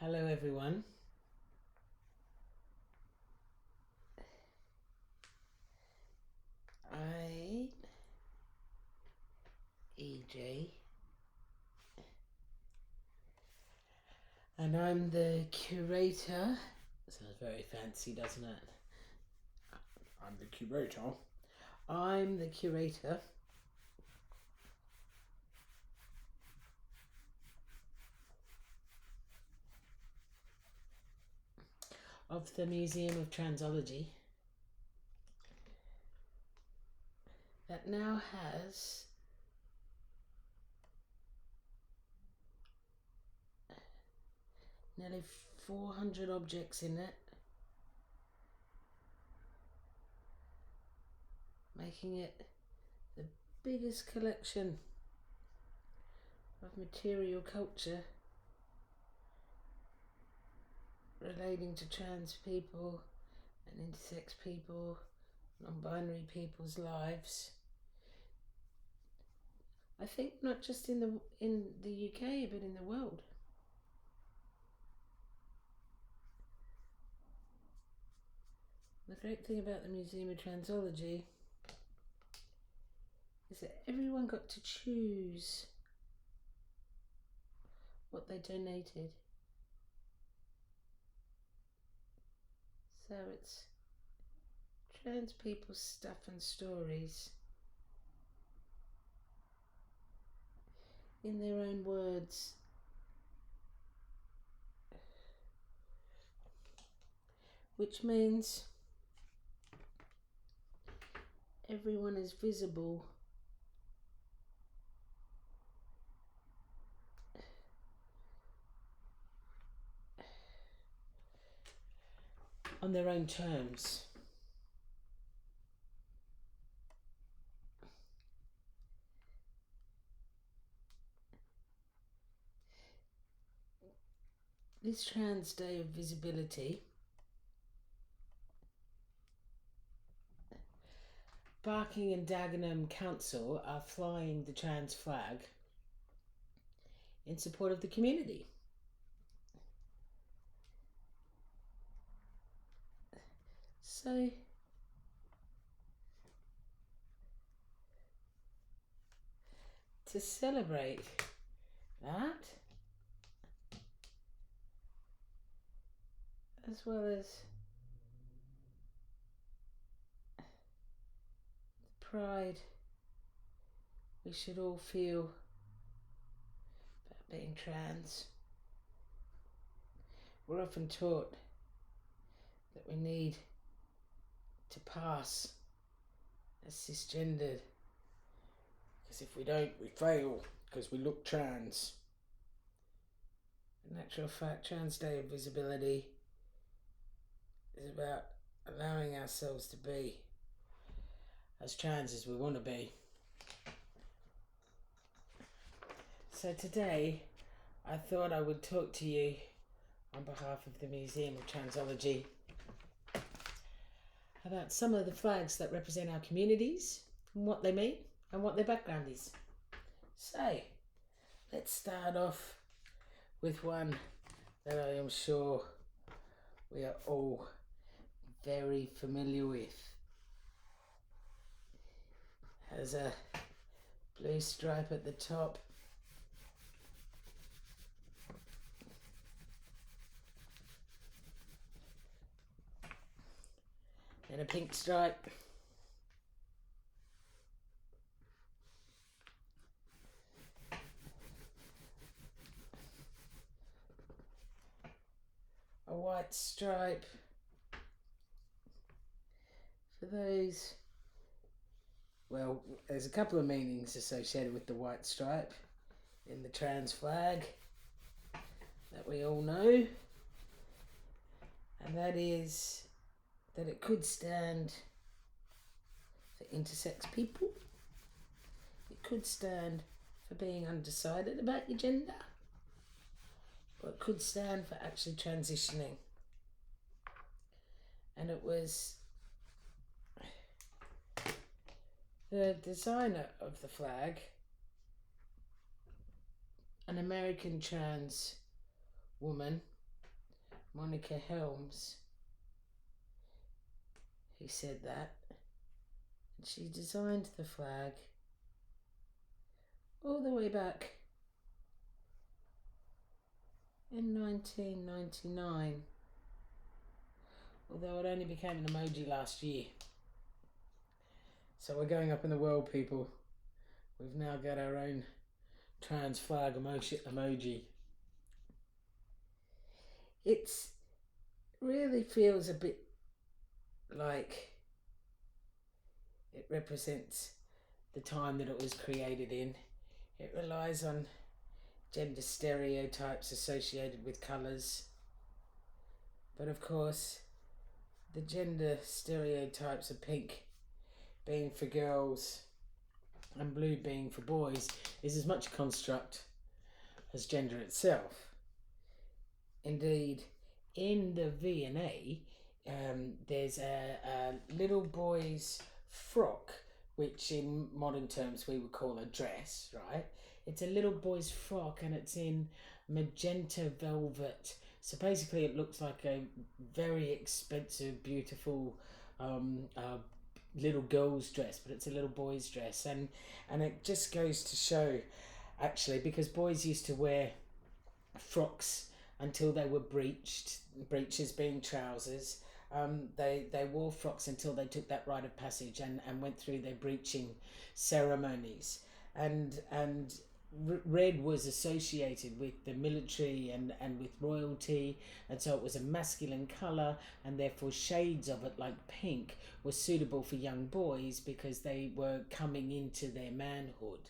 Hello everyone. I'm EJ and I'm the curator. Sounds very fancy, doesn't it? I'm the curator. I'm the curator of the Museum of Transology that now has nearly 400 objects in it, making it the biggest collection of material culture relating to trans people and intersex people, non-binary people's lives. I think not just in the UK, but in the world. The great thing about the Museum of Transology is that everyone got to choose what they donated. So it's trans people's stuff and stories in their own words. Which means everyone is visible on their own terms. This Trans Day of Visibility, Barking and Dagenham Council are flying the trans flag in support of the community. So to celebrate that, as well as the pride we should all feel about being trans, we're often taught that we need to pass as cisgendered, because if we don't, we fail because we look trans. In actual fact, Trans Day of Visibility is about allowing ourselves to be as trans as we want to be. So today I thought I would talk to you on behalf of the Museum of Transology about some of the flags that represent our communities and what they mean and what their background is. So let's start off with one that I am sure we are all very familiar with. It has a blue stripe at the top, and a pink stripe, a white stripe. For those, well, there's a couple of meanings associated with the white stripe in the trans flag that we all know, and that is that it could stand for intersex people, it could stand for being undecided about your gender, or it could stand for actually transitioning. And it was the designer of the flag, an American trans woman Monica Helms, who said that. And she designed the flag all the way back in 1999, although it only became an emoji last year. So we're going up in the world, people. We've now got our own trans flag emoji. It really feels a bit like it represents the time that it was created in. It relies on gender stereotypes associated with colours. But of course, the gender stereotypes of pink being for girls and blue being for boys is as much a construct as gender itself. Indeed, in the V&A, there's a little boy's frock, which in modern terms we would call a dress, right? It's a little boy's frock and it's in magenta velvet. So basically it looks like a very expensive, beautiful little girl's dress, but it's a little boy's dress. And it just goes to show, actually, because boys used to wear frocks until they were breeches being trousers. They wore frocks until they took that rite of passage and went through their breeching ceremonies. And red was associated with the military and with royalty, and so it was a masculine colour, and therefore shades of it, like pink, were suitable for young boys because they were coming into their manhood.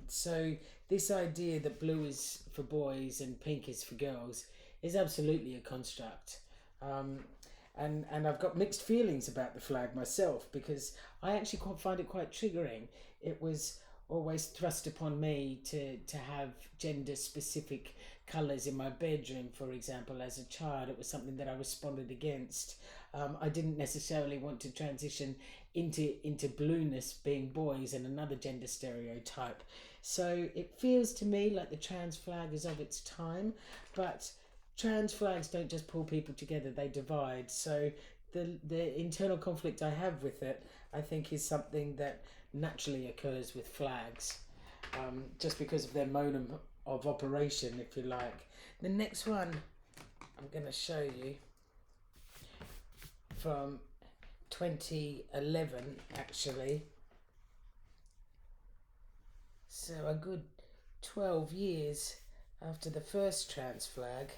So this idea that blue is for boys and pink is for girls is absolutely a construct. And I've got mixed feelings about the flag myself, because I actually find it quite triggering. It was always thrust upon me to have gender specific colours in my bedroom, for example. As a child, it was something that I responded against. I didn't necessarily want to transition into blueness being boys and another gender stereotype. So it feels to me like the trans flag is of its time, but trans flags don't just pull people together, they divide. So the internal conflict I have with it, I think, is something that naturally occurs with flags, just because of their mode of operation, if you like. The next one I'm going to show you from 2011, actually. So a good 12 years after the first trans flag,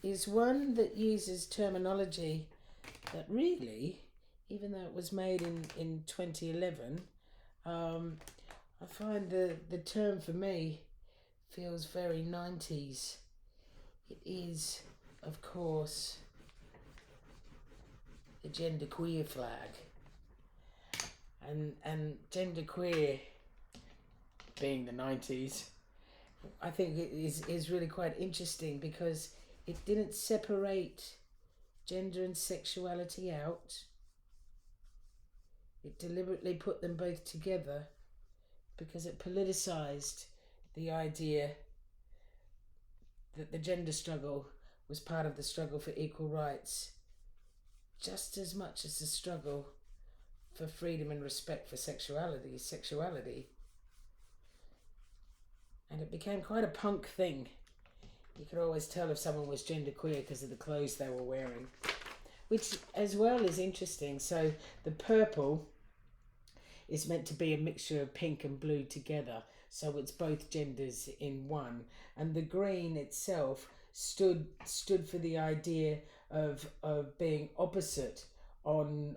is one that uses terminology that really, even though it was made in 2011, I find the term for me feels very 90s. It is, of course, the genderqueer flag. And genderqueer being the 90s, I think it is really quite interesting, because it didn't separate gender and sexuality out. It deliberately put them both together because it politicised the idea that the gender struggle was part of the struggle for equal rights, just as much as the struggle for freedom and respect for sexuality. And it became quite a punk thing. You could always tell if someone was genderqueer because of the clothes they were wearing, which as well is interesting. So the purple is meant to be a mixture of pink and blue together, so it's both genders in one. And the green itself stood for the idea of being opposite on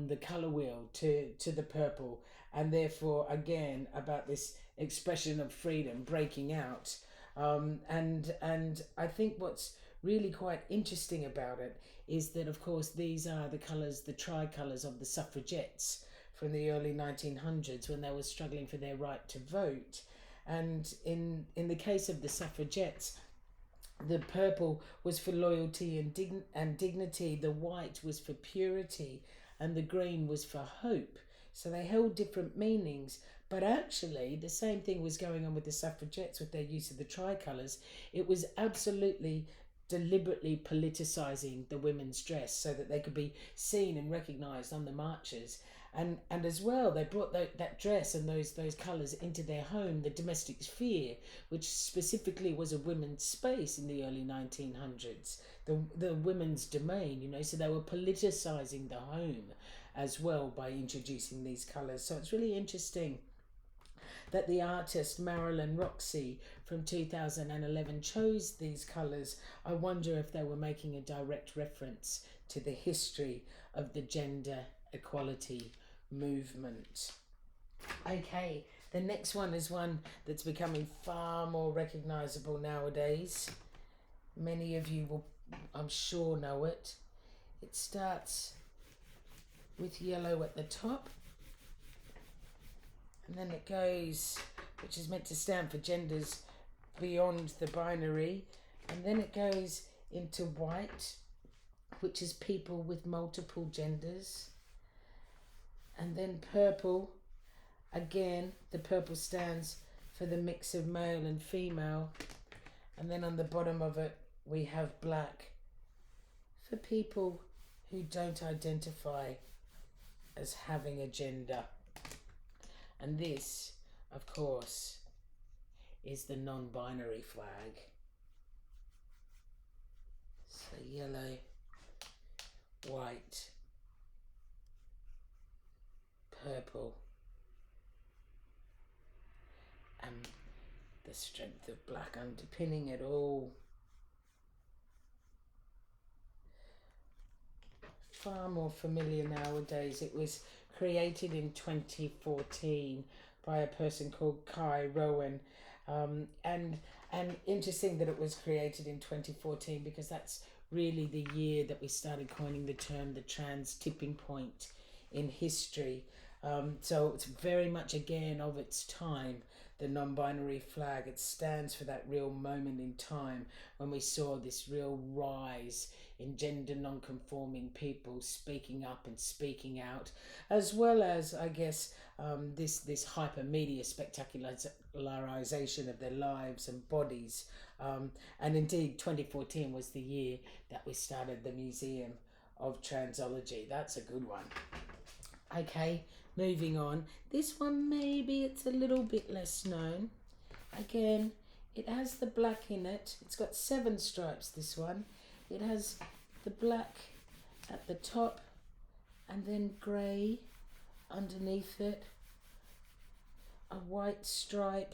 the colour wheel to the purple, and therefore again about this expression of freedom breaking out. And I think what's really quite interesting about it is that, of course, these are the colours, the tricolours of the suffragettes from the early 1900s, when they were struggling for their right to vote. And in the case of the suffragettes, the purple was for loyalty and dignity, the white was for purity, and the green was for hope. So they held different meanings, But actually, the same thing was going on with the suffragettes with their use of the tricolours. It was absolutely deliberately politicising the women's dress so that they could be seen and recognised on the marches. And as well, they brought that dress and those colours into their home, the domestic sphere, which specifically was a women's space in the early 1900s, the women's domain, you know, so they were politicising the home as well by introducing these colours. So it's really interesting that the artist Marilyn Roxy from 2011 chose these colours. I wonder if they were making a direct reference to the history of the gender equality movement. Okay, the next one is one that's becoming far more recognisable nowadays. Many of you will, I'm sure, know it. It starts with yellow at the top, and then it goes, which is meant to stand for genders beyond the binary, and then it goes into white, which is people with multiple genders, and then purple. Again, the purple stands for the mix of male and female, and then on the bottom of it we have black for people who don't identify as having a gender. And this, of course, is the non-binary flag. So yellow, white, purple, and the strength of black underpinning it all. Far more familiar nowadays. It was created in 2014 by a person called Kai Rowan, and interesting that it was created in 2014 because that's really the year that we started coining the term the trans tipping point in history. So it's very much again of its time, the non-binary flag. It stands for that real moment in time when we saw this real rise in gender non-conforming people speaking up and speaking out, as well as, I guess, this hyper media spectacularization of their lives and bodies. And indeed, 2014 was the year that we started the Museum of Transology. That's a good one. Okay, moving on. This one, maybe it's a little bit less known. Again, it has the black in it. It's got 7 stripes, this one. It has the black at the top and then grey underneath it. A white stripe.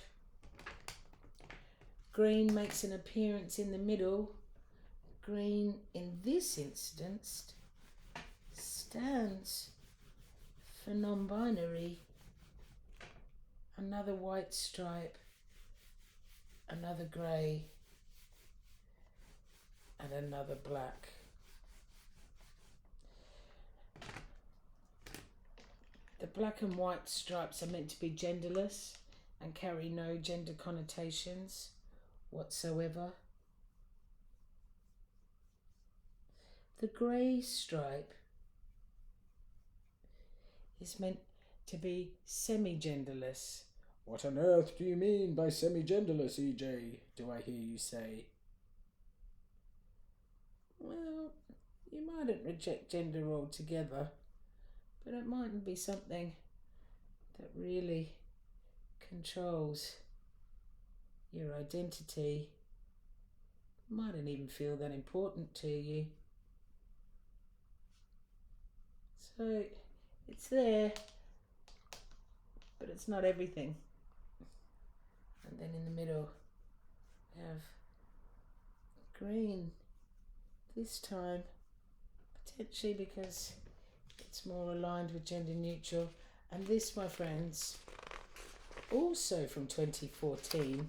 Green makes an appearance in the middle. Green, in this instance, stands for non-binary. Another white stripe, another grey, and another black. The black and white stripes are meant to be genderless and carry no gender connotations whatsoever. The grey stripe is meant to be semi-genderless. What on earth do you mean by semi-genderless, EJ? Do I hear you say? Well, you mightn't reject gender altogether, but it mightn't be something that really controls your identity. Mightn't even feel that important to you. So it's there, but it's not everything. And then in the middle we have green, this time potentially because it's more aligned with gender neutral. And this, my friends, also from 2014,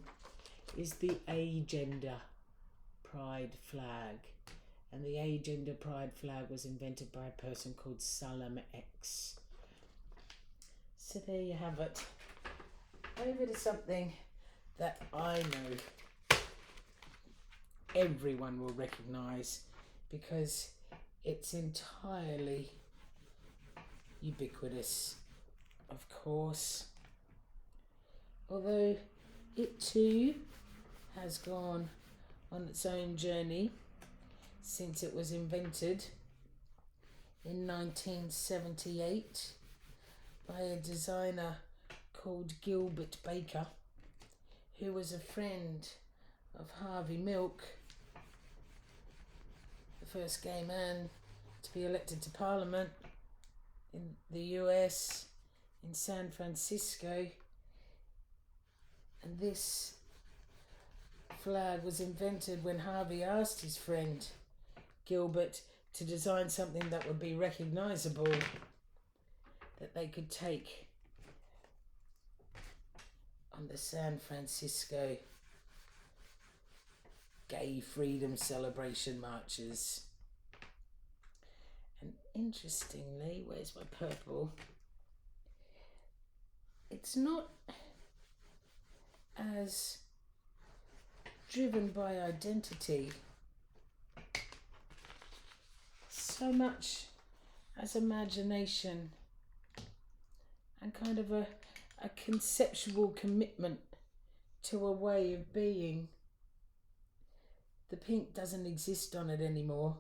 is the agender pride flag. And the agender pride flag was invented by a person called Salem X. So there you have it. Over to something that I know everyone will recognise because it's entirely ubiquitous, of course. although it too has gone on its own journey since it was invented in 1978 by a designer called Gilbert Baker, who was a friend of Harvey Milk, the first gay man to be elected to Parliament in the US in San Francisco. And this flag was invented when Harvey asked his friend Gilbert to design something that would be recognisable, that they could take on the San Francisco gay freedom celebration marches. And interestingly, where's my purple? It's not as driven by identity so much as imagination and kind of a conceptual commitment to a way of being. The pink doesn't exist on it anymore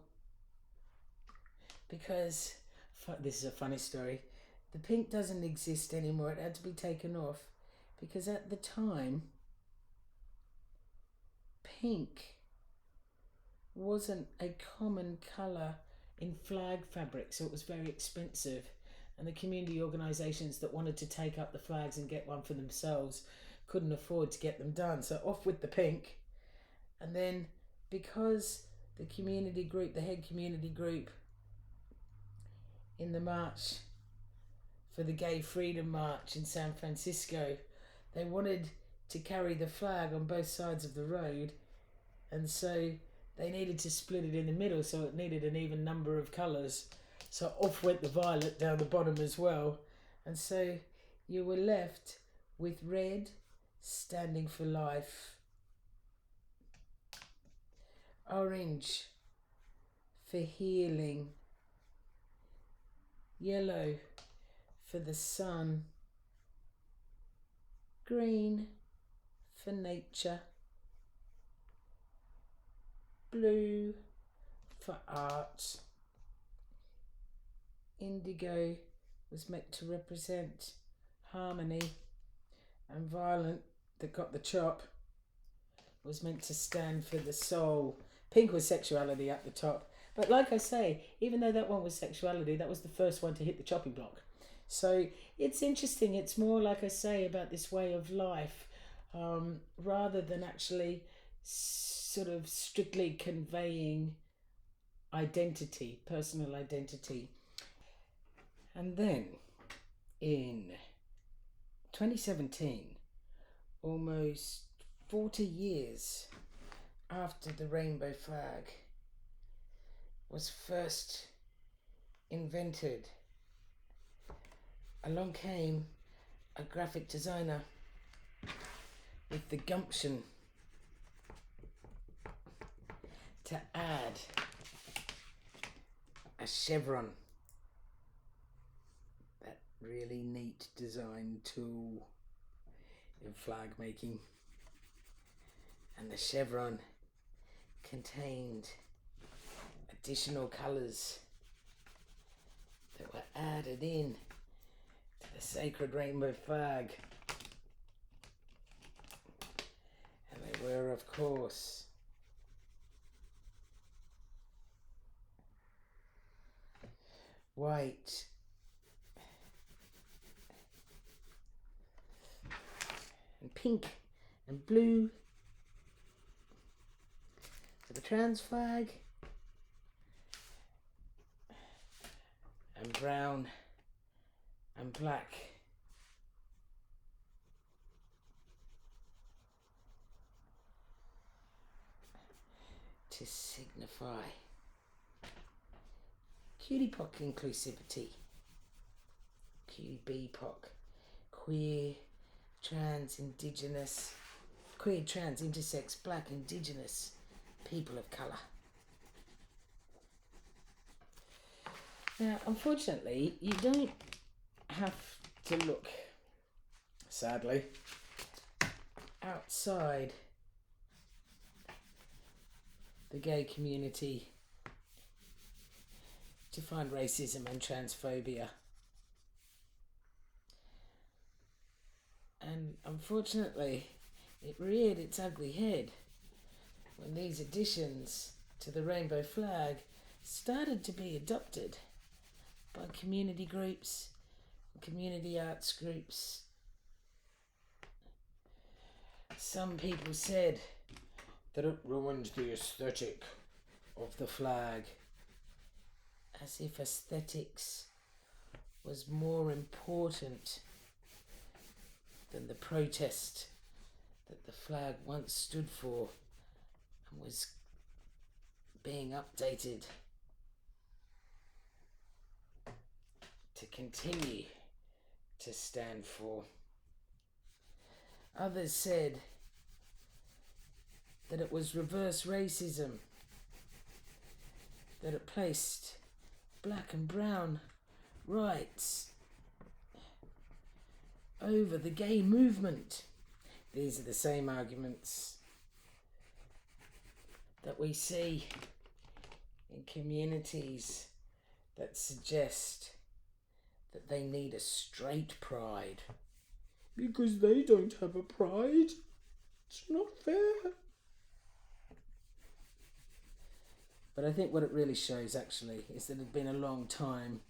because, this is a funny story, the pink doesn't exist anymore. It had to be taken off because at the time, pink wasn't a common colour in flag fabric, so it was very expensive, and the community organisations that wanted to take up the flags and get one for themselves couldn't afford to get them done, so off with the pink. And then because the community group, the head community group in the march for the Gay Freedom March in San Francisco, they wanted to carry the flag on both sides of the road, and so they needed to split it in the middle, so it needed an even number of colours. So off went the violet down the bottom as well. And so you were left with red, standing for life, orange for healing, yellow for the sun, green for nature, blue for art, indigo was meant to represent harmony, and violet, that got the chop, was meant to stand for the soul. Pink was sexuality at the top. But like I say, even though that one was sexuality, that was the first one to hit the chopping block. So it's interesting. It's more, like I say, about this way of life, rather than actually sort of strictly conveying identity, personal identity. And then in 2017, almost 40 years after the rainbow flag was first invented, along came a graphic designer with the gumption to add a chevron, that really neat design tool in flag making. And the chevron contained additional colours that were added in to the sacred rainbow flag. And they were, of course, white, and pink, and blue for the trans flag, and brown and black to signify QBPOC inclusivity, QBPOC, queer, trans, indigenous, queer, trans, intersex, black, indigenous, people of colour. Now, unfortunately, you don't have to look, sadly, outside the gay community to find racism and transphobia. And unfortunately, it reared its ugly head when these additions to the rainbow flag started to be adopted by community groups, community arts groups. Some people said that it ruined the aesthetic of the flag, as if aesthetics was more important than the protest that the flag once stood for and was being updated to continue to stand for. Others said that it was reverse racism, that it placed black and brown rights over the gay movement. These are the same arguments that we see in communities that suggest that they need a straight pride because they don't have a pride. It's not fair. But I think what it really shows actually is that it had been a long time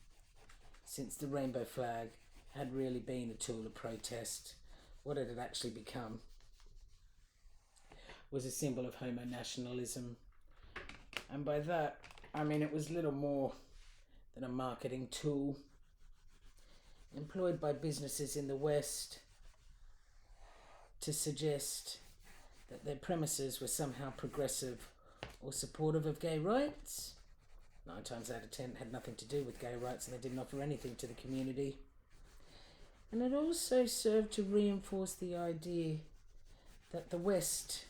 since the rainbow flag had really been a tool of protest. What it had actually become was a symbol of homo-nationalism. And by that, I mean it was little more than a marketing tool employed by businesses in the West to suggest that their premises were somehow progressive or supportive of gay rights. 9 times out of 10 had nothing to do with gay rights, and they didn't offer anything to the community. And it also served to reinforce the idea that the West,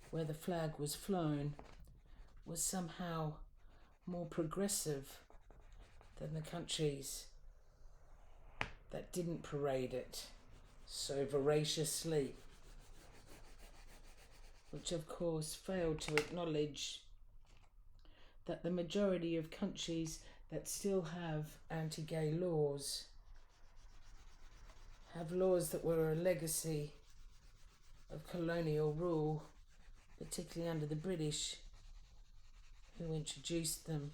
where the flag was flown, was somehow more progressive than the countries that didn't parade it so voraciously, which of course failed to acknowledge that the majority of countries that still have anti-gay laws have laws that were a legacy of colonial rule, particularly under the British, who introduced them.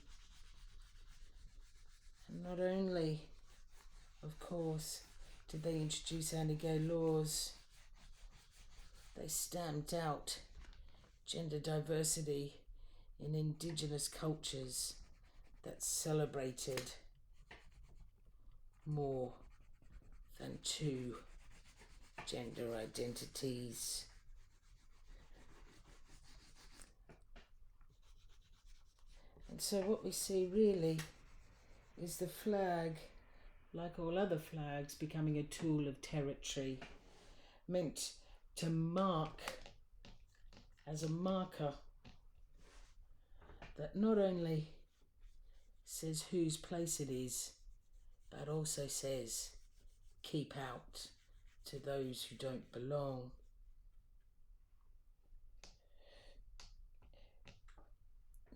And not only, of course, did they introduce anti-gay laws, they stamped out gender diversity in indigenous cultures that celebrated more than 2 gender identities. And so what we see really is the flag, like all other flags, becoming a tool of territory, meant to mark as a marker that not only says whose place it is, but also says keep out to those who don't belong.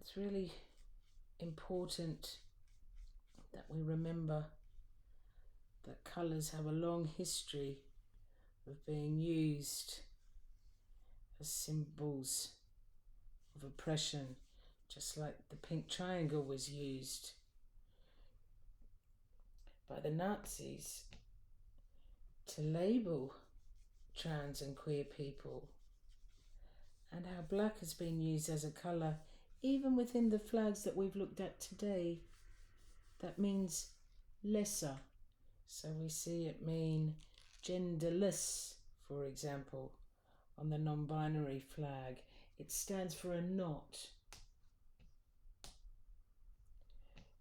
It's really important that we remember that colours have a long history of being used as symbols of oppression, just like the pink triangle was used by the Nazis to label trans and queer people, and how black has been used as a colour even within the flags that we've looked at today. That means lesser. So we see it mean genderless, for example, on the non-binary flag. It stands for a not.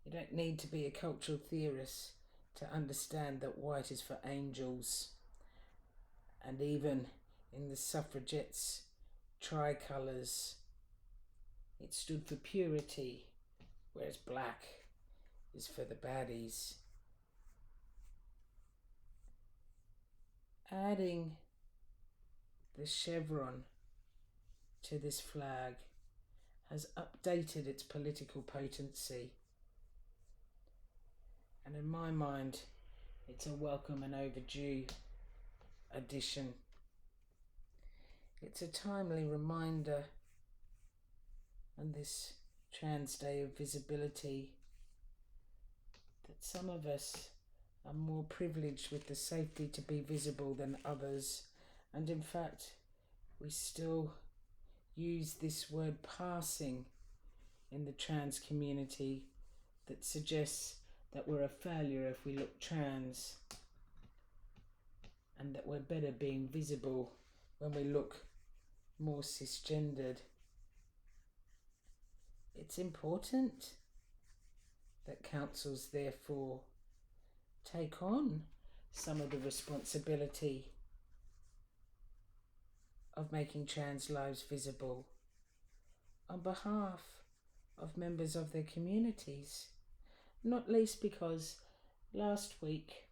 You don't need to be a cultural theorist to understand that white is for angels. And even in the suffragettes' tricolours, it stood for purity, whereas black is for the baddies. Adding the chevron to this flag has updated its political potency. And in my mind, it's a welcome and overdue addition. It's a timely reminder on this Trans Day of Visibility that some of us are more privileged with the safety to be visible than others, and in fact we still use this word passing in the trans community that suggests that we're a failure if we look trans, and that we're better being visible when we look more cisgendered. It's important that councils therefore take on some of the responsibility of making trans lives visible on behalf of members of their communities, not least because last week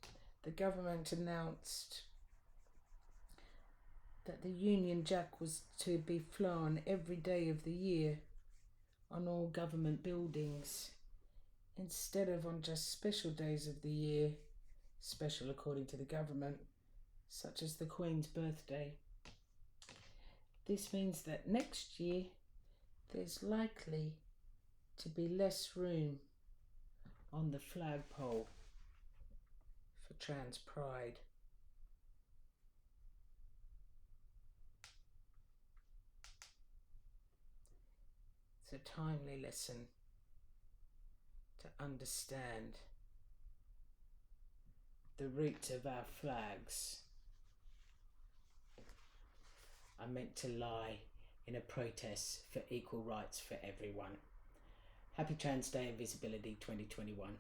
the government announced that the Union Jack was to be flown every day of the year on all government buildings instead of on just special days of the year, special according to the government, such as the Queen's birthday. This means that next year there's likely to be less room on the flagpole for trans pride. It's a timely lesson to understand the roots of our flags are meant to lie in a protest for equal rights for everyone. Happy Trans Day and Visibility 2021.